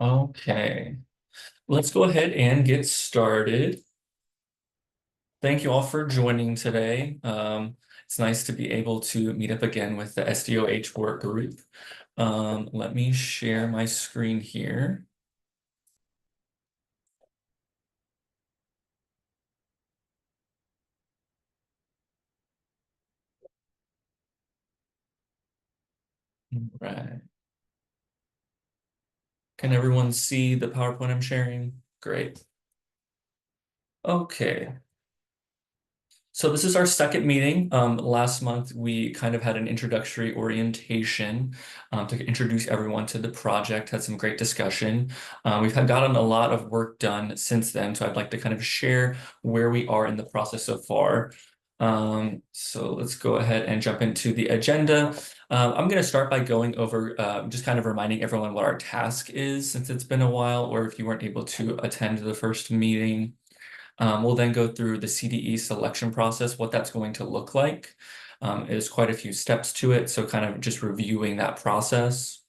Okay, let's go ahead and get started. Thank you all for joining today. It's nice to be able to meet up again with the SDOH work group. Let me share my screen here. Right. Can everyone see the PowerPoint I'm sharing? Great. Okay. So this is our second meeting. Last month, we kind of had an introductory orientation to introduce everyone to the project, had some great discussion. We've gotten a lot of work done since then, so I'd like to kind of share where we are in the process so far. So let's go ahead and jump into the agenda. I'm going to start by going over just kind of reminding everyone what our task is since it's been a while, or if you weren't able to attend the first meeting. We'll then go through the CDE selection process, what that's going to look like. There's quite a few steps to it, so kind of just reviewing that process.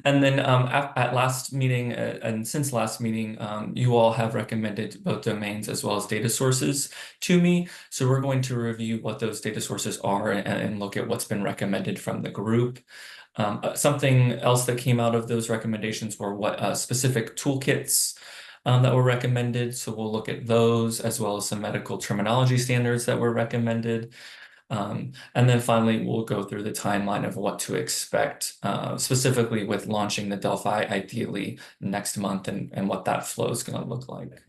And then at last meeting and since last meeting, you all have recommended both domains as well as data sources to me. So we're going to review what those data sources are and look at what's been recommended from the group. Something else that came out of those recommendations were what specific toolkits that were recommended. So we'll look at those as well as some medical terminology standards that were recommended. And then finally, we'll go through the timeline of what to expect, specifically with launching the Delphi ideally next month and what that flow is going to look like.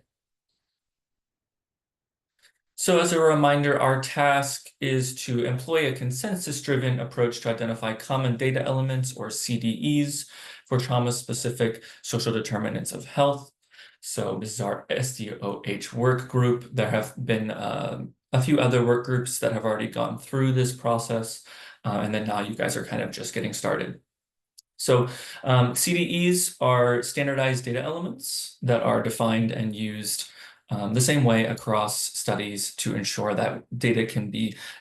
So as a reminder, our task is to employ a consensus-driven approach to identify common data elements, or CDEs, for trauma-specific social determinants of health. So this is our SDOH work group. There have been a few other work groups that have already gone through this process, and then now you guys are kind of just getting started. So CDEs are standardized data elements that are defined and used the same way across studies to ensure that data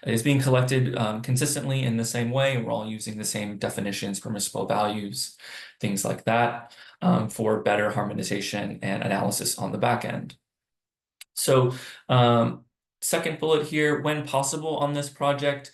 is being collected consistently in the same way. We're all using the same definitions, permissible values, things like that, for better harmonization and analysis on the back end. So second bullet here, when possible on this project,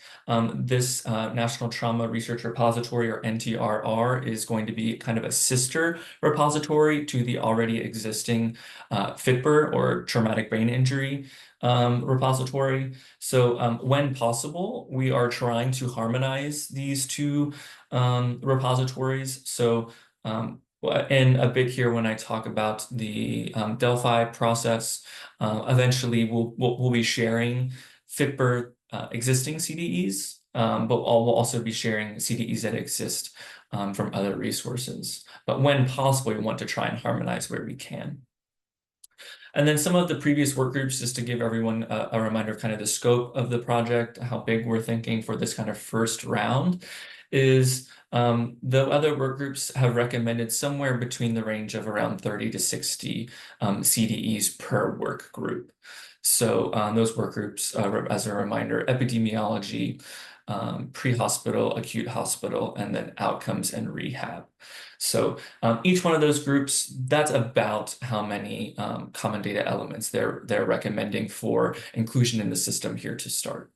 this National Trauma Research Repository, or NTRR, is going to be kind of a sister repository to the already existing FITBR, or traumatic brain injury repository. So when possible, we are trying to harmonize these two repositories. So in a bit here, when I talk about the Delphi process, eventually we'll be sharing FITBR existing CDEs, but we'll also be sharing CDEs that exist from other resources. But when possible, we want to try and harmonize where we can. And then some of the previous work groups, just to give everyone a reminder of kind of the scope of the project, how big we're thinking for this kind of first round, is the other work groups have recommended somewhere between the range of around 30 to 60 CDEs per work group. So those work groups, as a reminder, epidemiology, pre-hospital, acute hospital, and then outcomes and rehab. So each one of those groups, that's about how many common data elements they're recommending for inclusion in the system here to start.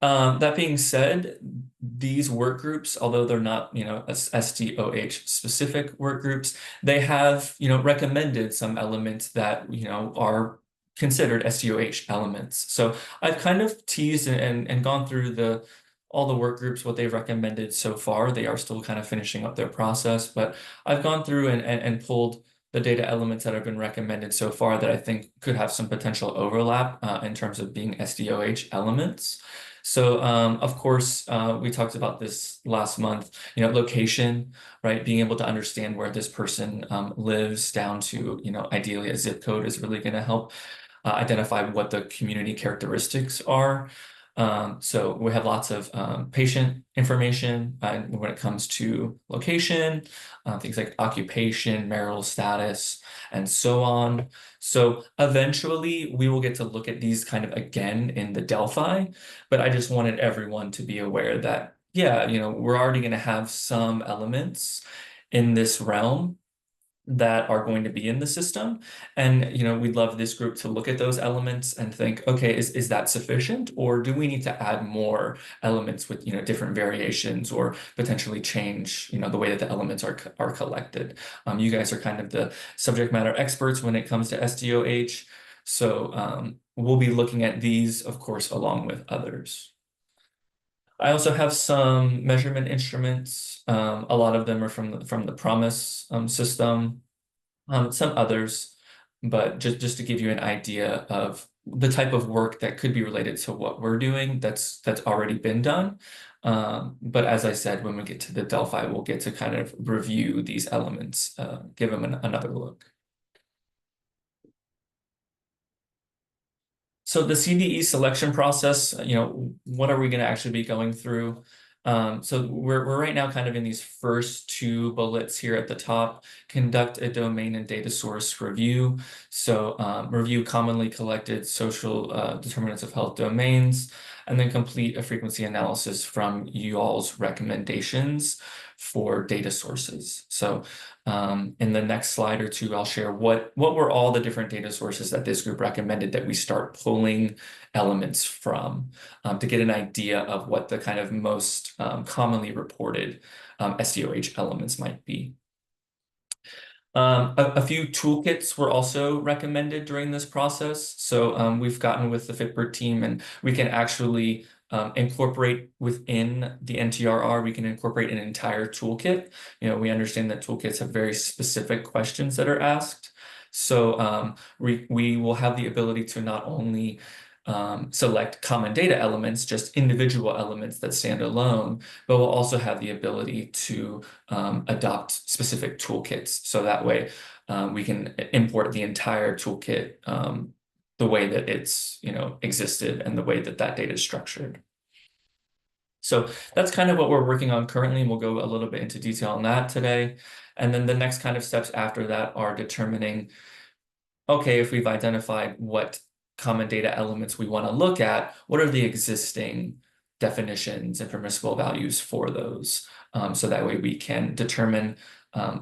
That being said, these work groups, although they're not, SDOH specific work groups, they have, recommended some elements that, are considered SDOH elements. So I've kind of teased and gone through all the work groups, what they've recommended so far. They are still kind of finishing up their process, but I've gone through and pulled the data elements that have been recommended so far that I think could have some potential overlap in terms of being SDOH elements. So, of course, we talked about this last month, location, right? Being able to understand where this person lives down to, ideally a zip code is really going to help identify what the community characteristics are. So we have lots of patient information when it comes to location, things like occupation, marital status, and so on. So eventually we will get to look at these kind of again in the Delphi, but I just wanted everyone to be aware that Yeah, we're already going to have some elements in this realm that are going to be in the system. And, we'd love this group to look at those elements and think, okay, is that sufficient? Or do we need to add more elements with, different variations or potentially change, the way that the elements are collected? You guys are kind of the subject matter experts when it comes to SDOH. So we'll be looking at these, of course, along with others. I also have some measurement instruments. A lot of them are from the Promise system. Some others, but just to give you an idea of the type of work that could be related to what we're doing that's already been done. But as I said, when we get to the Delphi, we'll get to kind of review these elements, give them another look. So the CDE selection process, what are we going to actually be going through? So we're right now kind of in these first two bullets here at the top. Conduct a domain and data source review. So review commonly collected social determinants of health domains, and then complete a frequency analysis from you all's recommendations for data sources. So in the next slide or two, I'll share what were all the different data sources that this group recommended that we start pulling elements from to get an idea of what the kind of most commonly reported SDOH elements might be. A few toolkits were also recommended during this process. So we've gotten with the Fitbird team and we can actually incorporate within the NTRR, we can incorporate an entire toolkit. We understand that toolkits have very specific questions that are asked. So we will have the ability to not only select common data elements, just individual elements that stand alone, but we'll also have the ability to adopt specific toolkits. So that way we can import the entire toolkit the way that it's existed and the way that that data is structured. So that's kind of what we're working on currently, and we'll go a little bit into detail on that today. And then the next kind of steps after that are determining, okay, if we've identified what common data elements we want to look at, what are the existing definitions and permissible values for those? So that way we can determine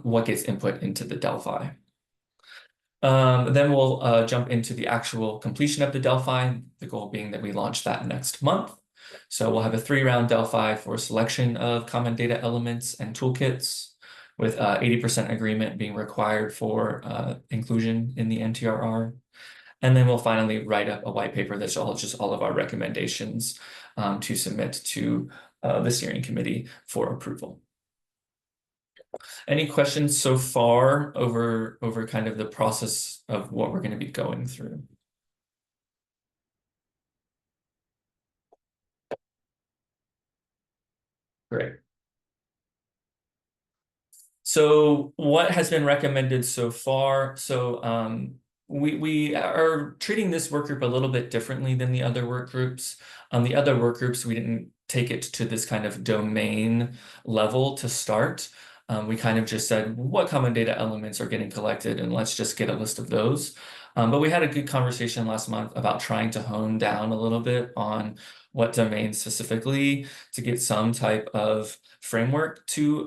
what gets input into the Delphi. Then we'll jump into the actual completion of the Delphi, the goal being that we launch that next month. So we'll have a 3-round Delphi for selection of common data elements and toolkits, with 80% agreement being required for inclusion in the NTRR. And then we'll finally write up a white paper that's just all of our recommendations to submit to the steering committee for approval. Any questions so far over kind of the process of what we're going to be going through? Great. So what has been recommended so far? So we are treating this work group a little bit differently than the other work groups. The other work groups, we didn't take it to this kind of domain level to start. We kind of just said what common data elements are getting collected, and let's just get a list of those. But we had a good conversation last month about trying to hone down a little bit on what domains specifically to get some type of framework to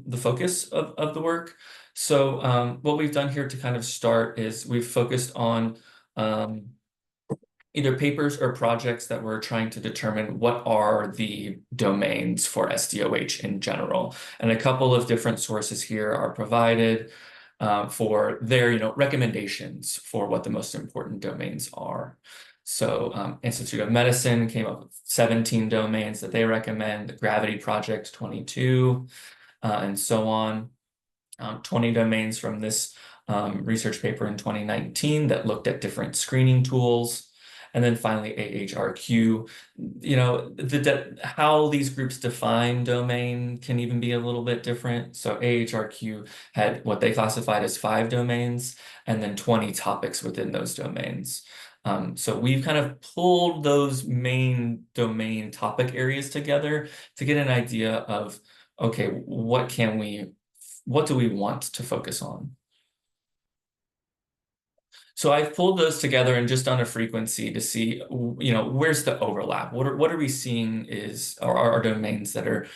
the focus of the work. So what we've done here to kind of start is we've focused on either papers or projects that we're trying to determine what are the domains for SDOH in general. And a couple of different sources here are provided for their recommendations for what the most important domains are. So Institute of Medicine came up with 17 domains that they recommend, the Gravity Project 22, and so on. 20 domains from this research paper in 2019 that looked at different screening tools. And then finally, AHRQ, how these groups define domain can even be a little bit different. So AHRQ had what they classified as 5 domains and then 20 topics within those domains. So we've kind of pulled those main domain topic areas together to get an idea of, okay, what do we want to focus on? So I've pulled those together and just done a frequency to see, where's the overlap? What are we seeing is are domains that are,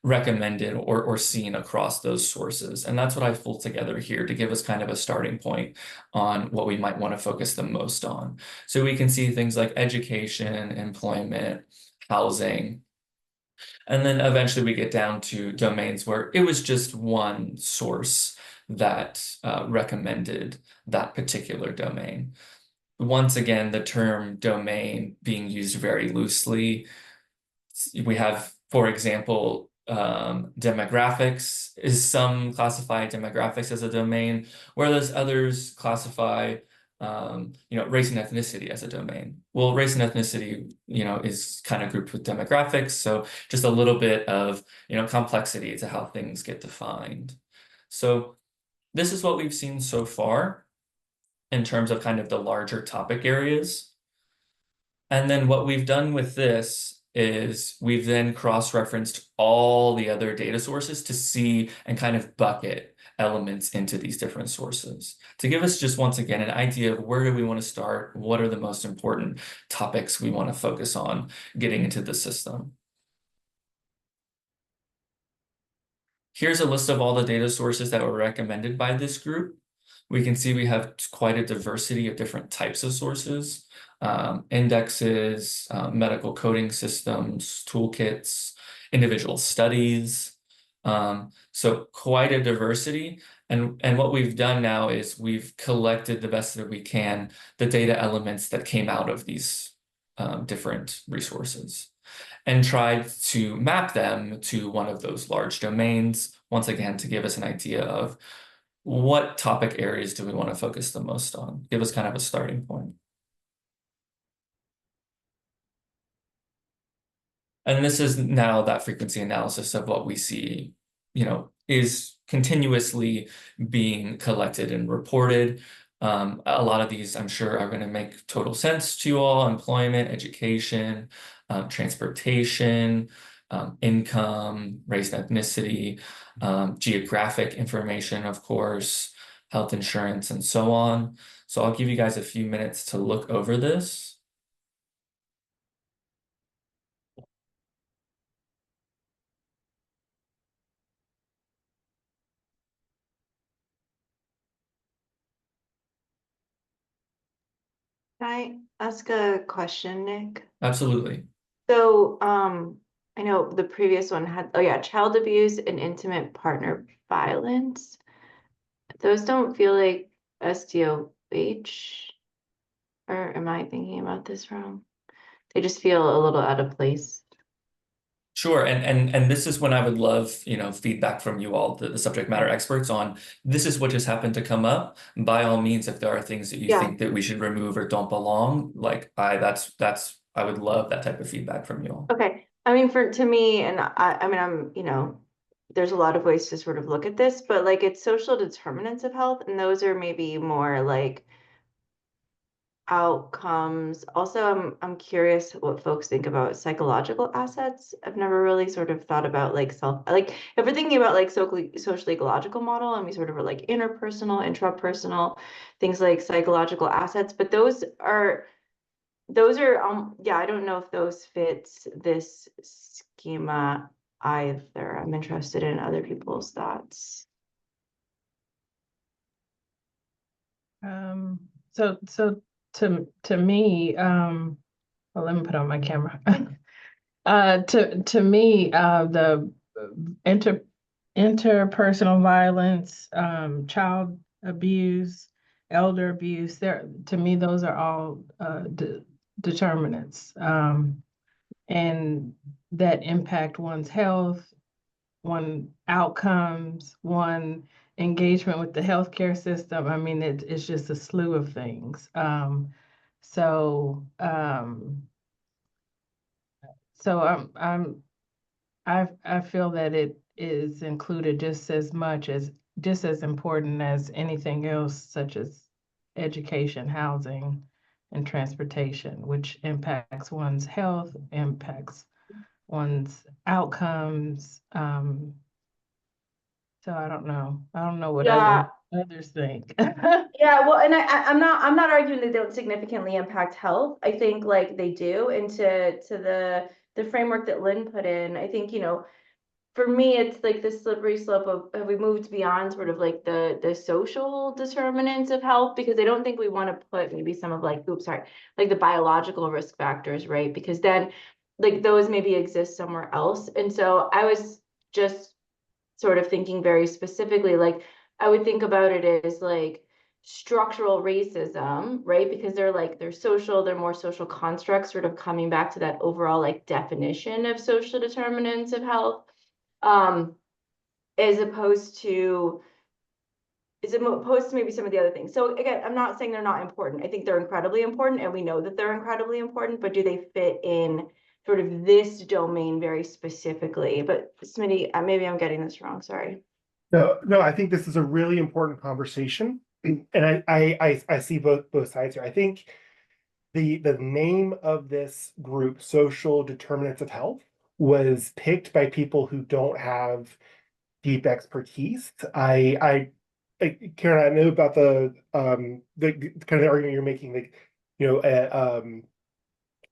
recommended or seen across those sources. And that's what I've pulled together here to give us kind of a starting point on what we might want to focus the most on. So we can see things like education, employment, housing, and then eventually we get down to domains where it was just one source that recommended that particular domain. Once again, the term domain being used very loosely. We have, for example, demographics. Some classify demographics as a domain, whereas others classify race and ethnicity as a domain. Well, race and ethnicity, is kind of grouped with demographics, so just a little bit of, complexity to how things get defined. So this is what we've seen so far in terms of kind of the larger topic areas. And then what we've done with this is we've then cross-referenced all the other data sources to see and kind of bucket elements into these different sources to give us just once again an idea of where do we want to start, what are the most important topics we want to focus on getting into the system. Here's a list of all the data sources that were recommended by this group. We can see we have quite a diversity of different types of sources, indexes, medical coding systems, toolkits, individual studies. So quite a diversity. And what we've done now is we've collected the best that we can, the data elements that came out of these different resources, and tried to map them to one of those large domains, once again, to give us an idea of what topic areas do we want to focus the most on, give us kind of a starting point. And this is now that frequency analysis of what we see, is continuously being collected and reported. A lot of these, I'm sure, are going to make total sense to you all: employment, education, transportation, income, race and ethnicity, geographic information, of course, health insurance, and so on. So I'll give you guys a few minutes to look over this. Can I ask a question, Nick? Absolutely. So, I know the previous one had, oh yeah, child abuse and intimate partner violence. Those don't feel like SDOH, or am I thinking about this wrong? They just feel a little out of place. Sure, and this is when I would love, feedback from you all, the subject matter experts, on this is what just happened to come up. By all means, if there are things that you Yeah. think that we should remove or don't belong, like I would love that type of feedback from you all. Okay. I mean, to me, and I mean, there's a lot of ways to sort of look at this, but like it's social determinants of health, and those are maybe more like outcomes. Also, I'm curious what folks think about psychological assets. I've never really sort of thought about like if we're thinking about like social ecological model, and we sort of are like interpersonal, intrapersonal, things like psychological assets, but those are yeah, I don't know if those fits this schema either. I'm interested in other people's thoughts. So to me, well, let me put on my camera. To me, the interpersonal violence, child abuse, elder abuse, to me, those are all determinants, and that impact one's health, one outcomes, one engagement with the healthcare system. I mean, it's just a slew of things. So I feel that it is included just as important as anything else, such as education, housing, and transportation, which impacts one's health, impacts one's outcomes. So I don't know. I don't know what Yeah, others think. Yeah, well, and I'm not arguing that they don't significantly impact health. I think like they do, and to the framework that Lynn put in, I think, for me, it's like the slippery slope of have we moved beyond sort of like the social determinants of health, because I don't think we want to put maybe some of like, oops, sorry, like the biological risk factors, right? Because then like those maybe exist somewhere else. And so I was just sort of thinking very specifically, like I would think about it as like structural racism, right? Because they're more social constructs, sort of coming back to that overall like definition of social determinants of health, um, as opposed to maybe some of the other things. So again, I'm not saying they're not important. I think they're incredibly important, and we know that they're incredibly important, but do they fit in sort of this domain very specifically? But Smitty, maybe I'm getting this wrong, sorry. No, I think this is a really important conversation, and I see both sides here. I think the name of this group, social determinants of health, was picked by people who don't have deep expertise. Karen, I know about the kind of argument you're making, like,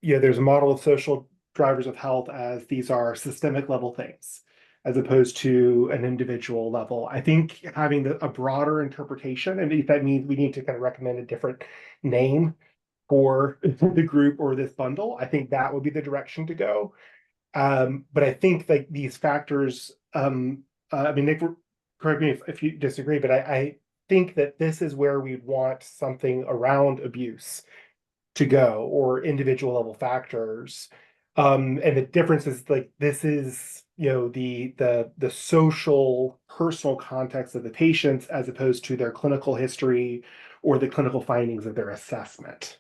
there's a model of social drivers of health as these are systemic level things, as opposed to an individual level. I think having a broader interpretation, and if that means we need to kind of recommend a different name for the group or this bundle, I think that would be the direction to go. But I think like these factors, I mean, Nick, correct me if you disagree, but I think that this is where we want something around abuse to go, or individual level factors. And the difference is like this is, the social personal context of the patients as opposed to their clinical history or the clinical findings of their assessment.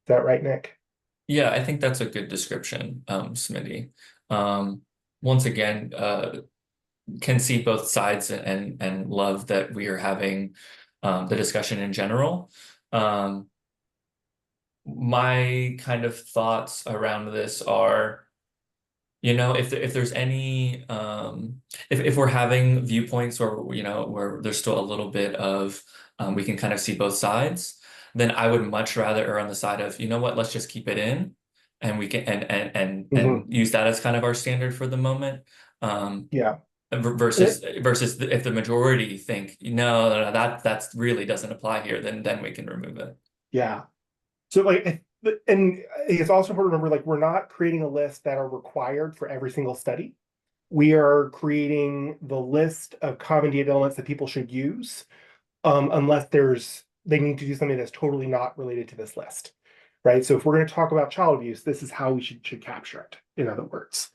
Is that right, Nick? Yeah, I think that's a good description, Smitty. Once again, can see both sides and love that we are having the discussion in general. My kind of thoughts around this are, if there's any if we're having viewpoints where there's still a little bit of we can kind of see both sides, then I would much rather err on the side of, let's just keep it in, and we can and use that as kind of our standard for the moment. Yeah. Versus if the majority think no, that really doesn't apply here, then we can remove it. Yeah. So like, and it's also important to remember, like, we're not creating a list that are required for every single study. We are creating the list of common data elements that people should use, unless they need to do something that's totally not related to this list, right? So if we're going to talk about child abuse, this is how we should capture it, in other words.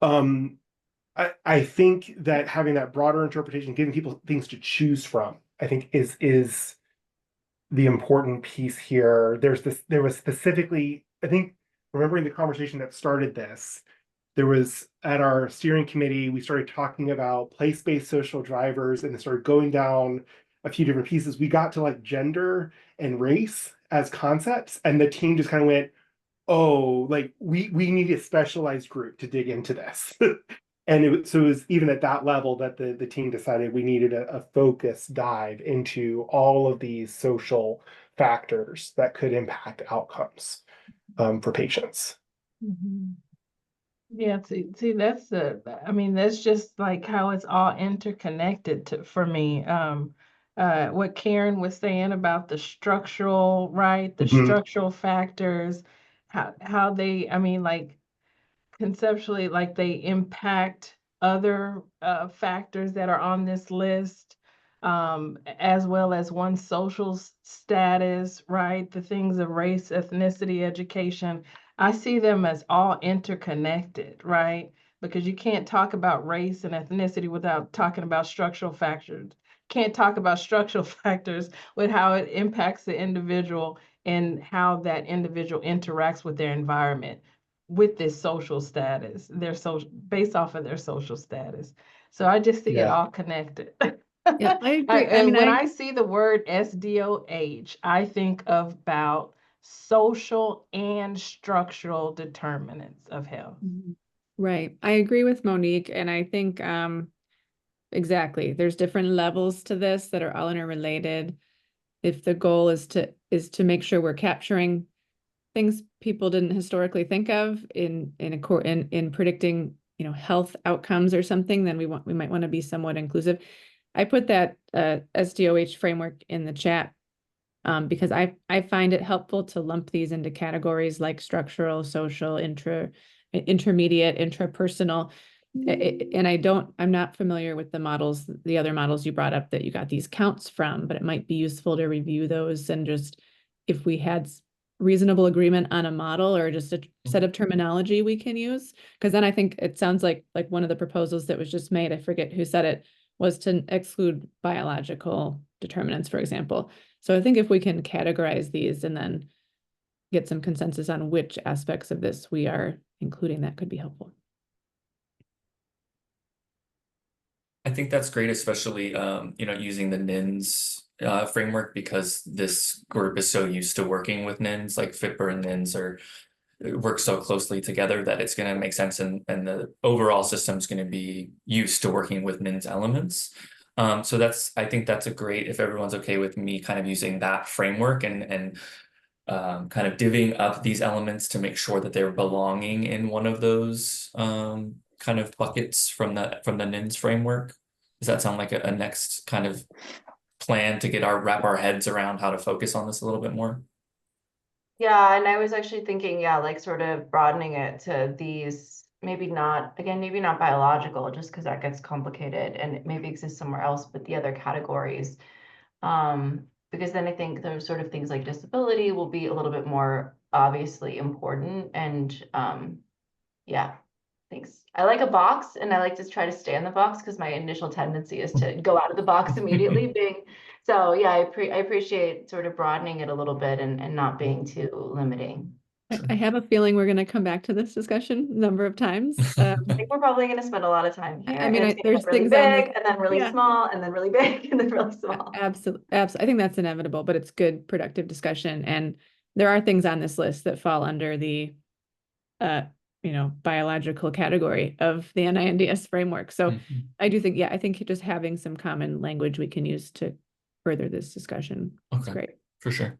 I think that having that broader interpretation, giving people things to choose from, I think is the important piece here. There was specifically, I think, remembering the conversation that started this, there was at our steering committee, we started talking about place-based social drivers, and it started going down a few different pieces. We got to like gender and race as concepts, and the team just kind of went, oh, like we need a specialized group to dig into this. And it was even at that level that the team decided we needed a focused dive into all of these social factors that could impact outcomes for patients. Mhm. Yeah, see, that's that's just like how it's all interconnected for me. What Karen was saying about the structural, right? The structural factors, how they, like conceptually, like they impact other factors that are on this list, as well as one's social status, right? The things of race, ethnicity, education. I see them as all interconnected, right? Because you can't talk about race and ethnicity without talking about structural factors. Can't talk about structural factors with how it impacts the individual and how that individual interacts with their environment with this social status, their social based off of their social status. So I just see it all connected. Yeah, I agree. And when I see the word SDOH, I think about social and structural determinants of health. Right. I agree with Monique. And I think exactly. There's different levels to this that are all interrelated. If the goal is to make sure we're capturing things people didn't historically think of in predicting, you know, health outcomes or something, then we might want to be somewhat inclusive. I put that SDOH framework in the chat because I find it helpful to lump these into categories like structural, social, intermediate, intrapersonal. And I'm not familiar with the other models you brought up that you got these counts from, but it might be useful to review those and just if we had reasonable agreement on a model or just a set of terminology we can use. Because then I think it sounds like one of the proposals that was just made, I forget who said it, was to exclude biological determinants, for example. So I think if we can categorize these and then get some consensus on which aspects of this we are including, that could be helpful. I think that's great, especially you know, using the NINS framework, because this group is so used to working with NINS, like FIPR and NINS work so closely together that it's going to make sense, and the overall system is going to be used to working with NINS elements. So I think that's a great, if everyone's okay with me kind of using that framework and kind of divvying up these elements to make sure that they're belonging in one of those kind of buckets from the NINS framework. Does that sound like a next kind of plan to wrap our heads around how to focus on this a little bit more? Yeah, and I was actually thinking, yeah, like sort of broadening it to these, maybe not biological, just because that gets complicated and it maybe exists somewhere else, but the other categories. Because then I think those sort of things like disability will be a little bit more obviously important. And yeah, thanks. I like a box and I like to try to stay in the box because my initial tendency is to go out of the box immediately so yeah, I appreciate sort of broadening it a little bit and not being too limiting. I have a feeling we're going to come back to this discussion a number of times. I think we're probably going to spend a lot of time here. I mean, and it's there's really things big on this, and then really yeah. small and then really big and then really small. Absolutely. I think that's inevitable, but it's good, productive discussion. And there are things on this list that fall under the, you know, biological category of the NINDS framework. So I do think, yeah, I think just having some common language we can use to further this discussion is great. For sure.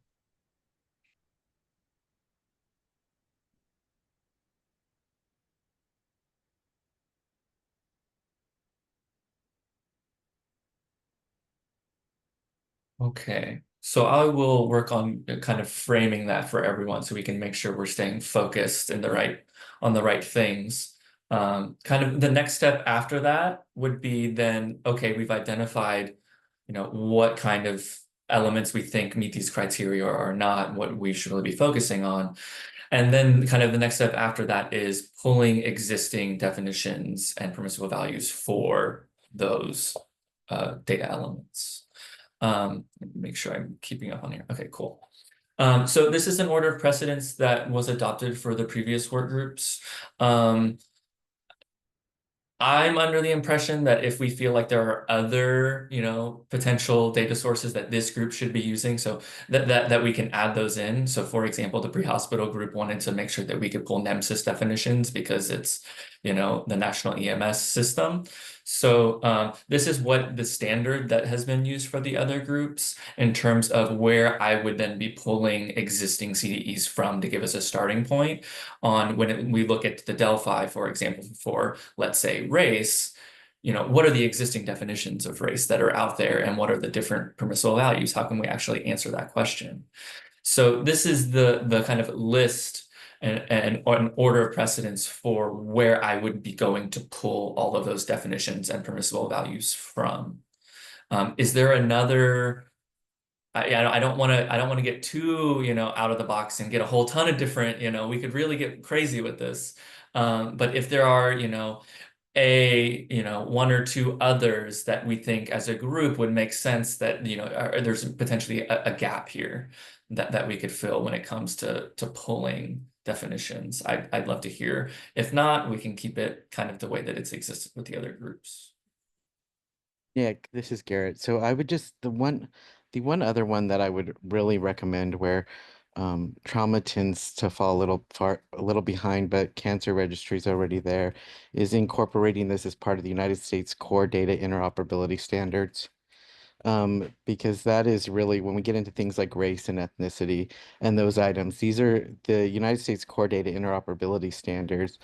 Okay, so I will work on kind of framing that for everyone so we can make sure we're staying focused in on the right things. Kind of the next step after that would be then, okay, we've identified, you know, what kind of elements we think meet these criteria or not, what we should really be focusing on. And then kind of the next step after that is pulling existing definitions and permissible values for those data elements. Make sure I'm keeping up on here. Okay, cool. So this is an order of precedence that was adopted for the previous work groups. I'm under the impression that if we feel like there are other, you know, potential data sources that this group should be using, so that we can add those in. So for example, the pre-hospital group wanted to make sure that we could pull NEMSIS definitions because it's, you know, the national EMS system. So this is what the standard that has been used for the other groups in terms of where I would then be pulling existing CDEs from to give us a starting point on when we look at the Delphi, for example, for let's say race, you know, what are the existing definitions of race that are out there and what are the different permissible values? How can we actually answer that question? So this is the kind of list and an order of precedence for where I would be going to pull all of those definitions and permissible values from. Is there another? I don't want to get too, you know, out of the box and get a whole ton of different, you know, we could really get crazy with this. But if there are, you know, one or two others that we think as a group would make sense that, you know, there's potentially a gap here that we could fill when it comes to pulling definitions. I'd love to hear. If not, we can keep it kind of the way that it's existed with the other groups. Yeah, this is Garrett. So I would just the one other one that I would really recommend where trauma tends to fall a little behind, but cancer registry is already there, is incorporating this as part of the United States core data interoperability standards. Because that is really when we get into things like race and ethnicity and those items, these are the United States core data interoperability standards.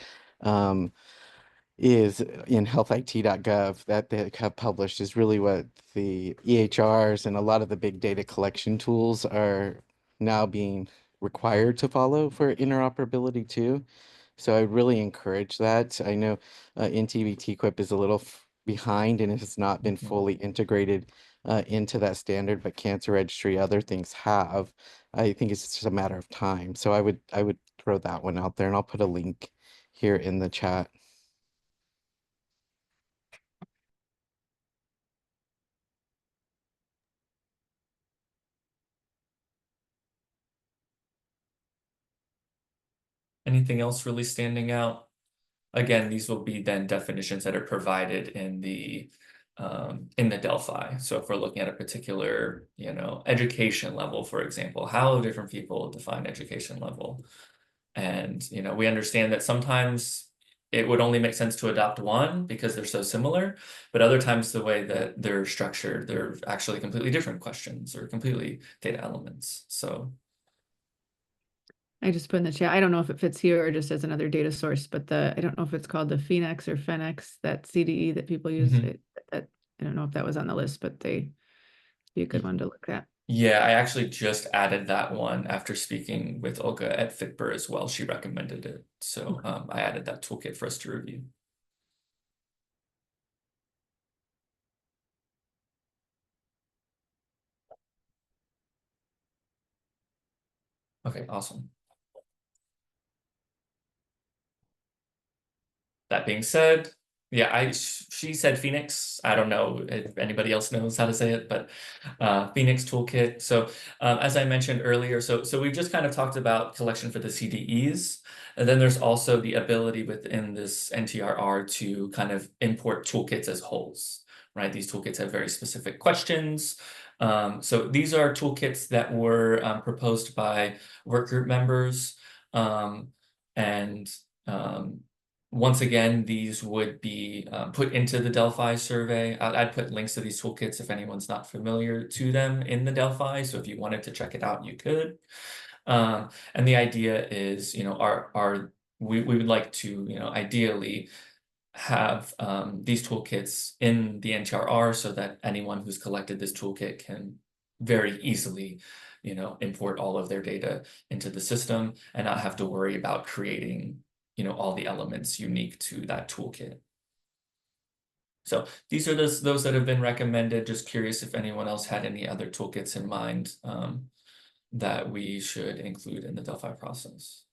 Is in healthit.gov that they have published is really what the EHRs and a lot of the big data collection tools are now being required to follow for interoperability too. So I really encourage that. I know NTV TQIP is a little behind and it has not been fully integrated into that standard, but Cancer Registry, other things have. I think it's just a matter of time. So I would throw that one out there, and I'll put a link here in the chat. Anything else really standing out? Again, these will be then definitions that are provided in the Delphi. So if we're looking at a particular, education level, for example, how different people define education level. And, we understand that sometimes it would only make sense to adopt one because they're so similar, but other times the way that they're structured, they're actually completely different questions or completely data elements. So I just put in the chat. I don't know if it fits here or just as another data source, but I don't know if it's called the Phoenix or Phoenix, that CDE that people use. That I don't know if that was on the list, but be a good one to look at. Yeah, I actually just added that one after speaking with Olga at Fitber as well. She recommended it. So I added that toolkit for us to review. Okay, awesome. That being said, yeah, she said Phoenix. I don't know if anybody else knows how to say it, but Phoenix toolkit. So as I mentioned earlier, so we've just kind of talked about collection for the CDEs, and then there's also the ability within this NTRR to kind of import toolkits as wholes, right? These toolkits have very specific questions. So these are toolkits that were proposed by workgroup members, and once again, these would be put into the Delphi survey. I'd put links to these toolkits if anyone's not familiar to them in the Delphi. So if you wanted to check it out, you could. And the idea is, we would like to, ideally have these toolkits in the NTRR so that anyone who's collected this toolkit can very easily, import all of their data into the system and not have to worry about creating all the elements unique to that toolkit. So these are those that have been recommended. Just curious if anyone else had any other toolkits in mind that we should include in the Delphi process.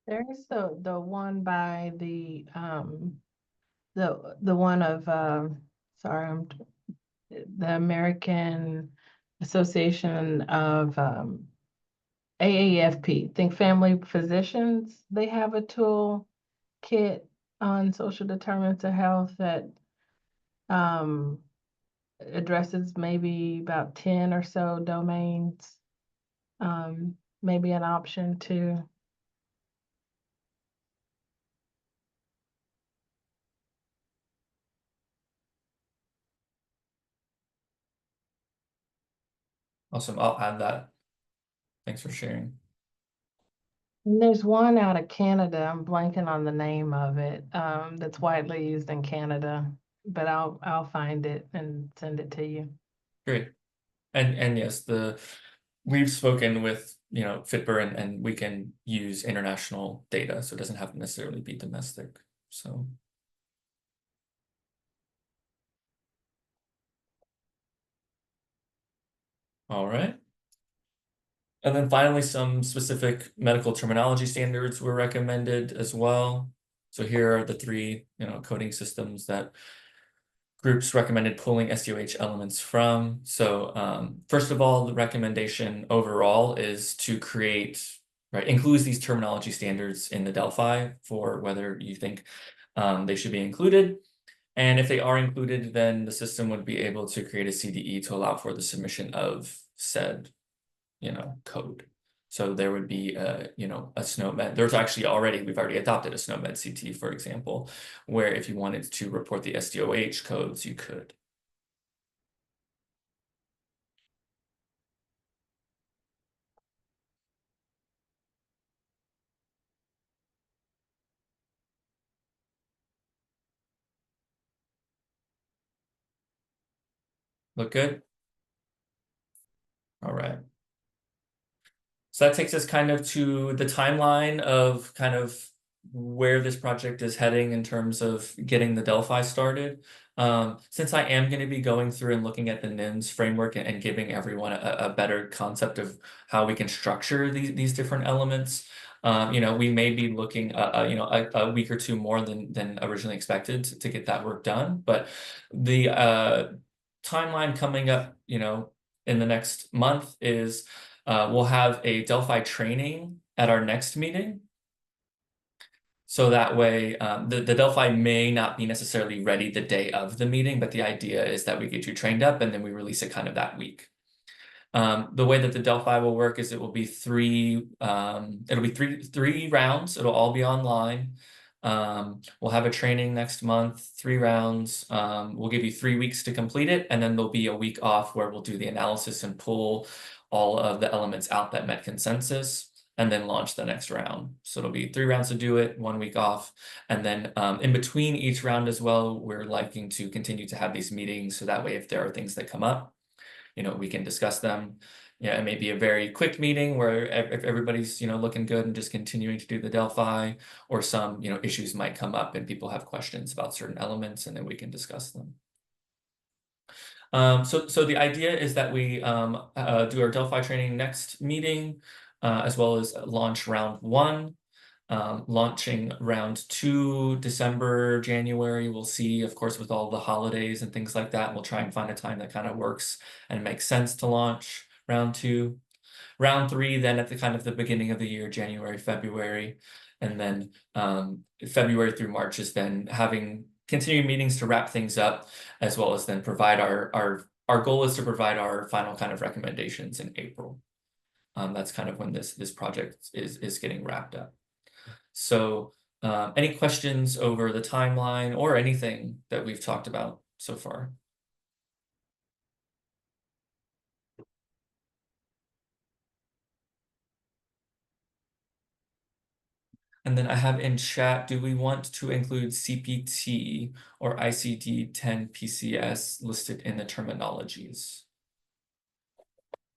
There's the one by the one of sorry, the American Association of AAFP, Think Family Physicians. They have a tool kit on social determinants of health that addresses maybe about 10 or so domains. Maybe an option too. Awesome, I'll add that. Thanks for sharing. And there's one out of Canada, I'm blanking on the name of it, that's widely used in Canada, but I'll find it and send it to you. Great. And yes, we've spoken with Fitber and we can use international data, so it doesn't have to necessarily be domestic. So all right. And then finally, some specific medical terminology standards were recommended as well. So here are the three, coding systems that groups recommended pulling SDOH elements from. So first of all, the recommendation overall is to create, includes these terminology standards in the Delphi for whether you think they should be included. And if they are included, then the system would be able to create a CDE to allow for the submission of said, code. So there would be a SNOMED. There's actually we've already adopted a SNOMED CT, for example, where if you wanted to report the SDOH codes, you could. Look good? All right. So that takes us kind of to the timeline of kind of where this project is heading in terms of getting the Delphi started. Since I am going to be going through and looking at the NIMS framework and giving everyone a better concept of how we can structure these different elements, we may be looking a week or two more than originally expected to get that work done. But the timeline coming up, in the next month is we'll have a Delphi training at our next meeting. So that way, the Delphi may not be necessarily ready the day of the meeting, but the idea is that we get you trained up and then we release it kind of that week. The way that the Delphi will work is it'll be three rounds. It'll all be online. We'll have a training next month, 3 rounds. We'll give you 3 weeks to complete it, and then there'll be a week off where we'll do the analysis and pull all of the elements out that met consensus, and then launch the next round. So it'll be 3 rounds to do it, 1 week off, and then in between each round as well, we're liking to continue to have these meetings, so that way if there are things that come up, we can discuss them. Yeah, it may be a very quick meeting where if everybody's, looking good and just continuing to do the Delphi, or some, issues might come up and people have questions about certain elements, and then we can discuss them. So the idea is that we do our Delphi training next meeting, as well as launch round 1. Launching round 2, December, January. We'll see, of course, with all the holidays and things like that. We'll try and find a time that kind of works and makes sense to launch round 2. Round 3, then at the kind of the beginning of the year, January, February, and then February through March is then having continuing meetings to wrap things up, as well as then provide our goal is to provide our final kind of recommendations in April. That's kind of when this project is getting wrapped up. So any questions over the timeline or anything that we've talked about so far? And then I have in chat, do we want to include CPT or ICD-10 PCS listed in the terminologies?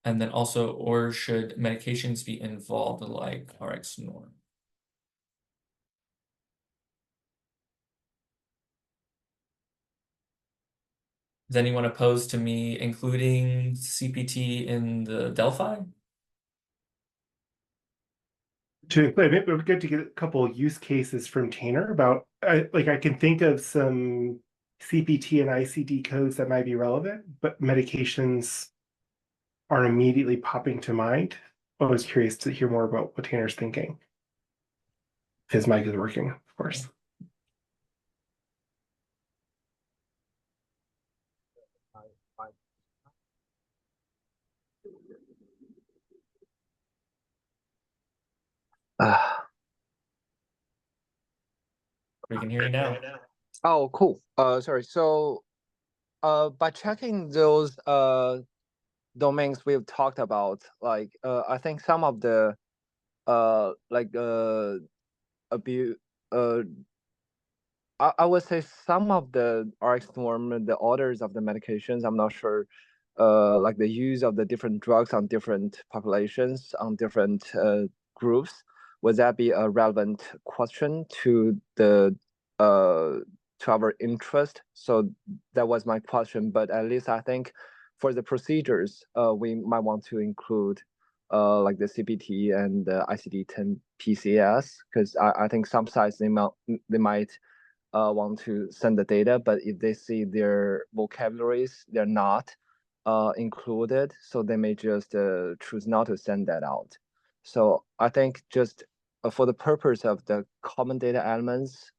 And then also, or should medications be involved like RX norm? Is anyone opposed to me including CPT in the Delphi? It would be good to get a couple use cases from Tanner about, I can think of some CPT and ICD codes that might be relevant, but medications aren't immediately popping to mind. I was curious to hear more about what Tanner's thinking. His mic is working, of course. We can hear you now. Oh, cool. Sorry. So, by checking those domains we've talked about, I think some of the abuse, I would say some of the RX norm, the orders of the medications, I'm not sure, like the use of the different drugs on different populations, on different groups, would that be a relevant question to the to our interest? So that was my question, but at least I think for the procedures, we might want to include like the CPT and the ICD-10 PCS, because I think some sites they might want to send the data, but if they see their vocabularies, they're not included, so they may just choose not to send that out. So I think just for the purpose of the common data elements,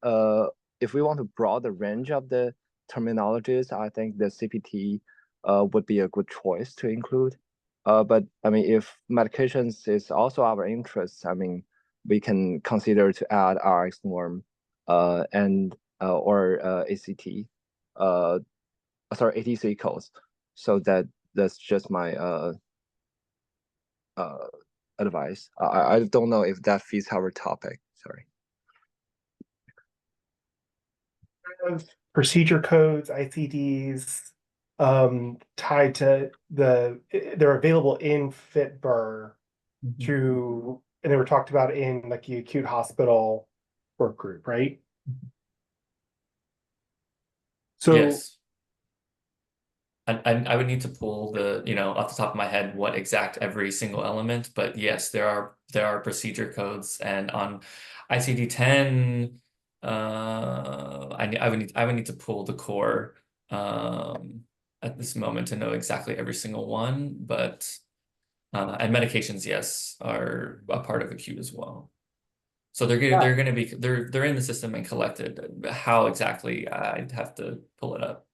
if we want to broaden the range of the terminologies, I think the CPT would be a good choice to include. But I mean, if medications is also our interest, I mean, we can consider to add RX norm and or ACT, sorry, ATC codes. So that's just my advice. I don't know if that fits our topic. Sorry. Procedure codes, ICDs, tied to they're available in FitBur to, and they were talked about in like the acute hospital work group, right? So Yes. I would need to pull the, off the top of my head what exact every single element, but yes, there are procedure codes, and on ICD-10, I would need to pull the core at this moment to know exactly every single one, but and medications, yes, are a part of acute as well. So they're going to be they're in the system and collected. How exactly, I'd have to pull it up.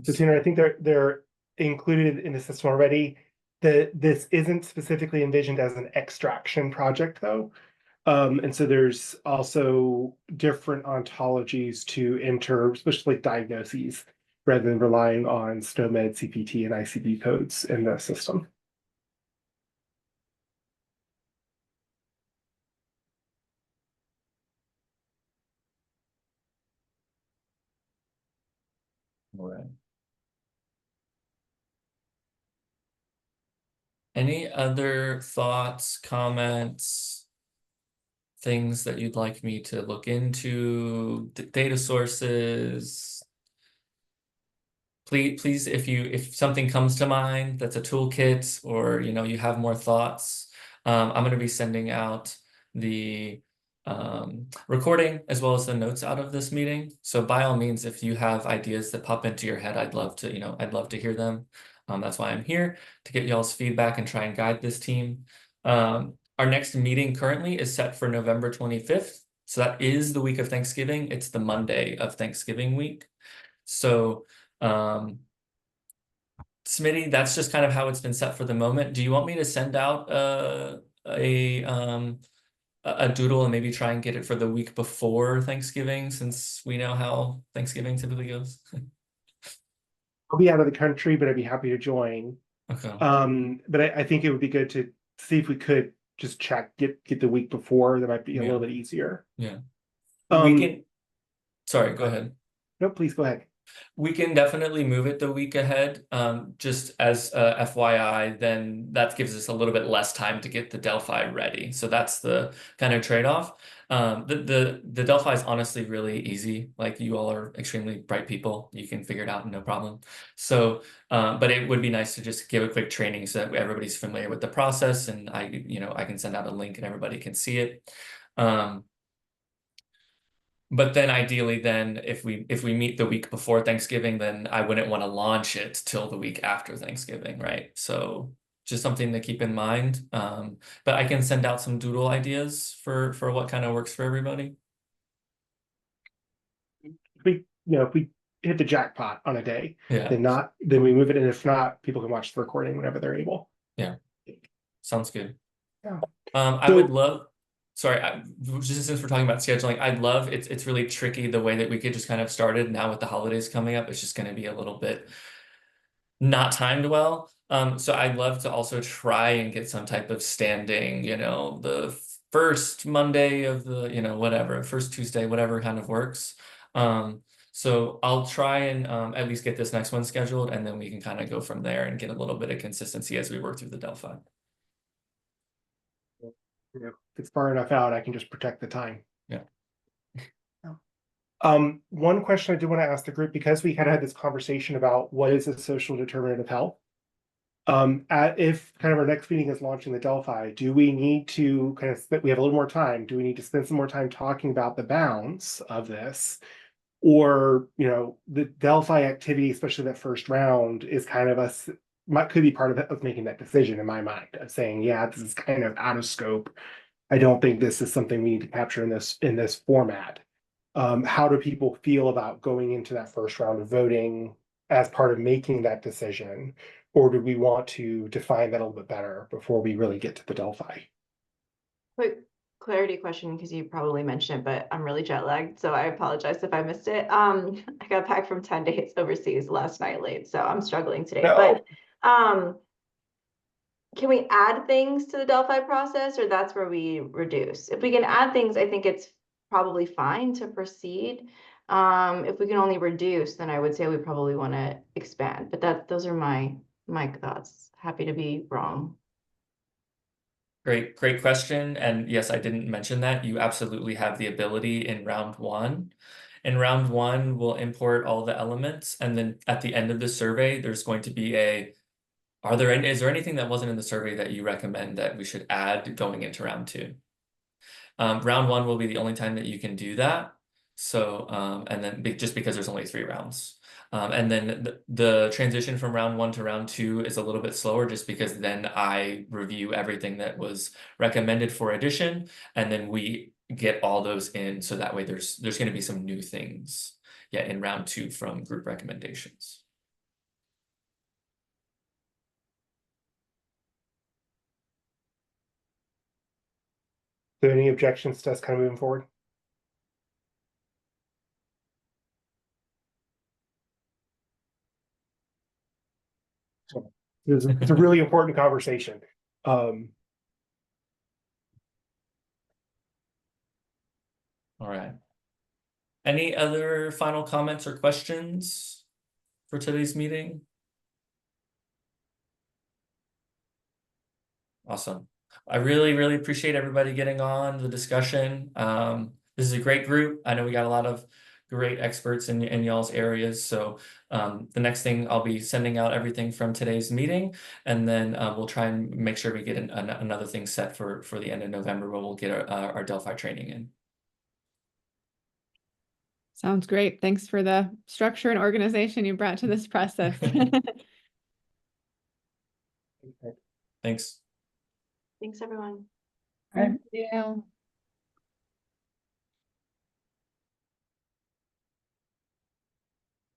So Tina, I think they're included in the system already. This isn't specifically envisioned as an extraction project though. And so there's also different ontologies to enter, especially like diagnoses, rather than relying on SNOMED, CPT, and ICD codes in the system. All right. Any other thoughts, comments, things that you'd like me to look into, data sources? Please, if something comes to mind that's a toolkit, or you have more thoughts, I'm going to be sending out the recording as well as the notes out of this meeting. So by all means, if you have ideas that pop into your head, I'd love to hear them. That's why I'm here, to get y'all's feedback and try and guide this team. Our next meeting currently is set for November 25th. So that is the week of Thanksgiving. It's the Monday of Thanksgiving week. So Smitty, that's just kind of how it's been set for the moment. Do you want me to send out a doodle and maybe try and get it for the week before Thanksgiving, since we know how Thanksgiving typically goes? I'll be out of the country, but I'd be happy to join. Okay. But I think it would be good to see if we could just get the week before. That might be a little bit easier. Yeah. Um, Sorry, go ahead. No, please go ahead. We can definitely move it the week ahead. Just as FYI, then that gives us a little bit less time to get the Delphi ready. So that's the kind of trade-off. The Delphi is honestly really easy. Like, you all are extremely bright people. You can figure it out, no problem. So, but it would be nice to just give a quick training so that everybody's familiar with the process, and I can send out a link and everybody can see it. But then ideally, then if we meet the week before Thanksgiving, then I wouldn't want to launch it till the week after Thanksgiving, right? So just something to keep in mind. But I can send out some doodle ideas for what kind of works for everybody. If we hit the jackpot on a day, Yeah. then we move it, and if not, people can watch the recording whenever they're able. Yeah. Sounds good. Yeah. I would love. Sorry, just since we're talking about scheduling, I'd love, it's really tricky the way that we could just kind of started now with the holidays coming up. It's just going to be a little bit not timed well. So I'd love to also try and get some type of standing, the first Monday of the, whatever, first Tuesday, whatever kind of works. So I'll try and at least get this next one scheduled, and then we can kind of go from there and get a little bit of consistency as we work through the Delphi. If it's far enough out, I can just protect the time. Yeah. One question I do want to ask the group, because we kind of had this conversation about what is a social determinant of health. If kind of our next meeting is launching the Delphi, do we need to we have a little more time? Do we need to spend some more time talking about the bounds of this? Or, the Delphi activity, especially that first round, is kind of could be part of making that decision in my mind, of saying, yeah, this is kind of out of scope. I don't think this is something we need to capture in this format. How do people feel about going into that first round of voting as part of making that decision? Or do we want to define that a little bit better before we really get to the Delphi? Quick clarity question, because you probably mentioned it, but I'm really jet lagged, so I apologize if I missed it. I got back from 10 days overseas last night late, so I'm struggling today. No. But can we add things to the Delphi process, or that's where we reduce? If we can add things, I think it's probably fine to proceed. If we can only reduce, then I would say we probably want to expand. But those are my thoughts. Happy to be wrong. Great question. And yes, I didn't mention that. You absolutely have the ability in round one. In round one, we'll import all the elements. And then at the end of the survey, there's going to be is there anything that wasn't in the survey that you recommend that we should add going into round two? Round one will be the only time that you can do that. So, and then just because there's only 3 rounds. And then the transition from round one to round two is a little bit slower just because then I review everything that was recommended for addition, and then we get all those in. So that way there's going to be some new things, in round two from group recommendations. So any objections to us kind of moving forward? It's a really important conversation. All right. Any other final comments or questions for today's meeting? Awesome. I really, really appreciate everybody getting on the discussion. This is a great group. I know we got a lot of great experts in y'all's areas. So the next thing, I'll be sending out everything from today's meeting, and then we'll try and make sure we get another thing set for the end of November, where we'll get our Delphi training in. Sounds great. Thanks for the structure and organization you brought to this process. Thanks. Thanks, everyone. Thank you.